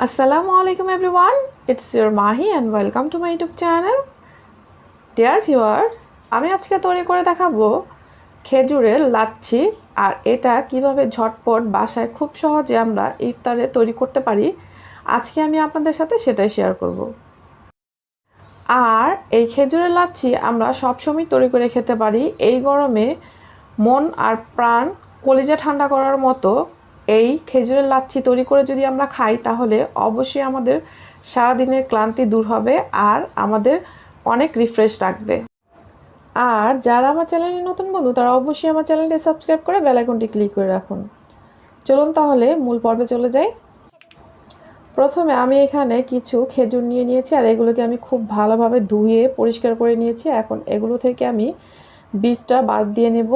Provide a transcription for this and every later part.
Assalamualaikum everyone, it's sYourMAHI and welcome to my YouTube channel. Dear viewers, আমি আজকে তৈরি করে দেখাবো খেজুরের লাচ্ছি আর এটা কিভাবে ঝটপট বাসায় খুব সহজে আমরা ইফতারে তৈরি করতে পারি। আজকে আমি আপনাদের সাথে সেটাই শেয়ার করব। আর এই খেজুরের লাচ্ছি আমরা সব সময় তৈরি করে খেতে পারি। এই গরমে মন আর প্রাণ কলিজা ঠান্ডা করার মতো এই খেজুরের লাচ্ছি তৈরি করে যদি আমরা খাই তাহলে অবশ্যই আমাদের সারা দিনের ক্লান্তি দূর হবে আর আমাদের অনেক রিফ্রেশ রাখবে। আর যারা আমার চ্যানেলে নতুন বন্ধু তারা অবশ্যই আমার চ্যানেলটি সাবস্ক্রাইব করে বেল আইকনটি ক্লিক করে রাখুন। চলুন তাহলে মূল পর্বে চলে যাই। প্রথমে আমি এখানে কিছু খেজুর নিয়ে নিয়েছি আর এগুলোকে আমি খুব ভালোভাবে ধুয়ে পরিষ্কার করে নিয়েছি। এখন এগুলো থেকে আমি বীজটা বাদ দিয়ে নেব।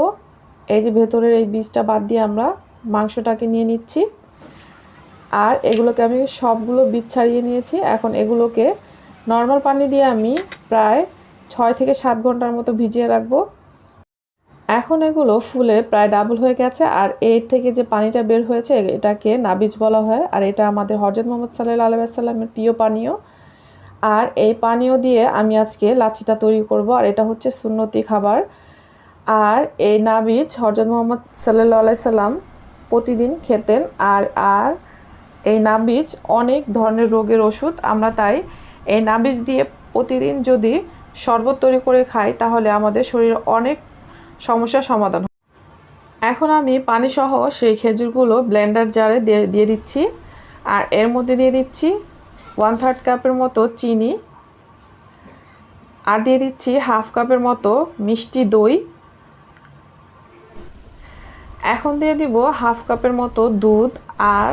এই যে ভেতরের এই বীজটা বাদ দিয়ে আমরা মাংসটাকে নিয়ে নিচ্ছি আর এগুলোকে আমি সবগুলো বীজ ছাড়িয়ে নিয়েছি। এখন এগুলোকে নর্মাল পানি দিয়ে আমি প্রায় 6 থেকে 7 ঘন্টার মতো ভিজিয়ে রাখবো। এখন এগুলো ফুলে প্রায় ডাবল হয়ে গেছে আর এর থেকে যে পানিটা বের হয়েছে এটাকে নাবিজ বলা হয় আর এটা আমাদের হজরত মোহাম্মদ সাল্লাল্লাহু আলাইহি ওয়াসাল্লামের প্রিয় পানীয়। আর এই পানীয় দিয়ে আমি আজকে লাচ্ছিটা তৈরি করব আর এটা হচ্ছে সুন্নতি খাবার। আর এই নাবিজ হজরত মোহাম্মদ সাল্লাল্লাহু আলাইহি সাল্লাম প্রতিদিন খেতেন আর এই নাবিজ অনেক ধরনের রোগের ওষুধ। আমরা তাই এই নাবিজ দিয়ে প্রতিদিন যদি শরবত তৈরি করে খাই তাহলে আমাদের শরীরে অনেক সমস্যার সমাধান হয়। এখন আমি পানি সহ সেই খেজুরগুলো ব্লেন্ডার জারে দিয়ে দিচ্ছি আর এর মধ্যে দিয়ে দিচ্ছি 1/3 কাপের মতো চিনি আর দিয়ে দিচ্ছি 1/2 কাপের মতো মিষ্টি দই। এখন দিয়ে দিব 1/2 কাপের মতো দুধ আর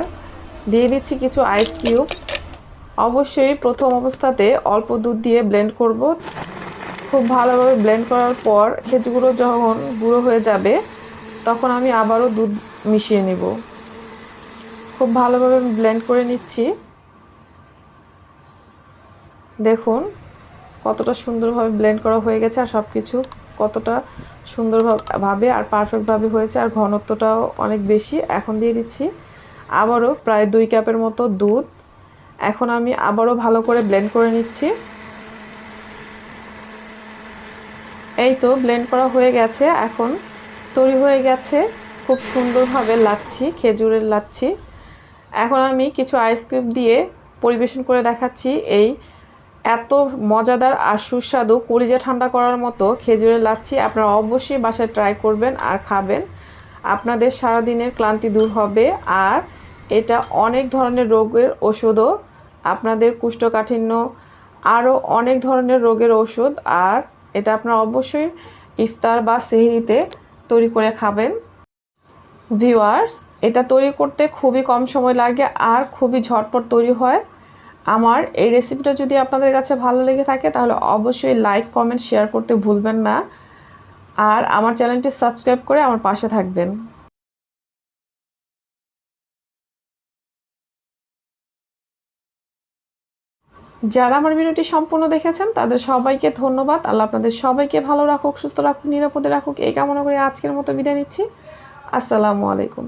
দিয়ে দিচ্ছি কিছু আইস কিউব। অবশ্যই প্রথম অবস্থাতে অল্প দুধ দিয়ে ব্লেন্ড করব। খুব ভালোভাবে ব্লেন্ড করার পর খেজুরগুলো যখন গুঁড়ো হয়ে যাবে তখন আমি আবারও দুধ মিশিয়ে নেব। খুব ভালোভাবে ব্লেন্ড করে নিচ্ছি। দেখুন কতটা সুন্দরভাবে ব্লেন্ড করা হয়ে গেছে আর সব কিছু কতটা সুন্দরভাবে আর পারফেক্টভাবে হয়েছে আর ঘনত্বটাও অনেক বেশি। এখন দিয়ে দিচ্ছি আবারও প্রায় 2 কাপের মতো দুধ। এখন আমি আবারও ভালো করে ব্লেন্ড করে নিচ্ছি। এই তো ব্লেন্ড করা হয়ে গেছে। এখন তৈরি হয়ে গেছে খুব সুন্দরভাবে লাচ্ছি, খেজুরের লাচ্ছি। এখন আমি কিছু আইস কিউব দিয়ে পরিবেশন করে দেখাচ্ছি এই এত মজাদার আর সুস্বাদু কলিজা ঠান্ডা করার মতো খেজুরের লাচ্ছি। আপনারা অবশ্যই বাসায় ট্রাই করবেন আর খাবেন। আপনাদের সারাদিনের ক্লান্তি দূর হবে আর এটা অনেক ধরনের রোগের ওষুধও, আপনাদের কোষ্ঠকাঠিন্য আরও অনেক ধরনের রোগের ওষুধ। আর এটা আপনারা অবশ্যই ইফতার বা সেহরিতে তৈরি করে খাবেন। ভিউয়ার্স, এটা তৈরি করতে খুবই কম সময় লাগে আর খুবই ঝটপট তৈরি হয়। আমার এই রেসিপিটা যদি আপনাদের কাছে ভালো লেগে থাকে তাহলে অবশ্যই লাইক, কমেন্ট, শেয়ার করতে ভুলবেন না আর আমার চ্যানেলটি সাবস্ক্রাইব করে আমার পাশে থাকবেন। যারা আমার ভিডিওটি সম্পূর্ণ দেখেছেন তাদের সবাইকে ধন্যবাদ। আল্লাহ আপনাদের সবাইকে ভালো রাখুক, সুস্থ রাখুক, নিরাপদে রাখুক এই কামনা করে আজকের মতো বিদায় নিচ্ছি। আসসালামু আলাইকুম।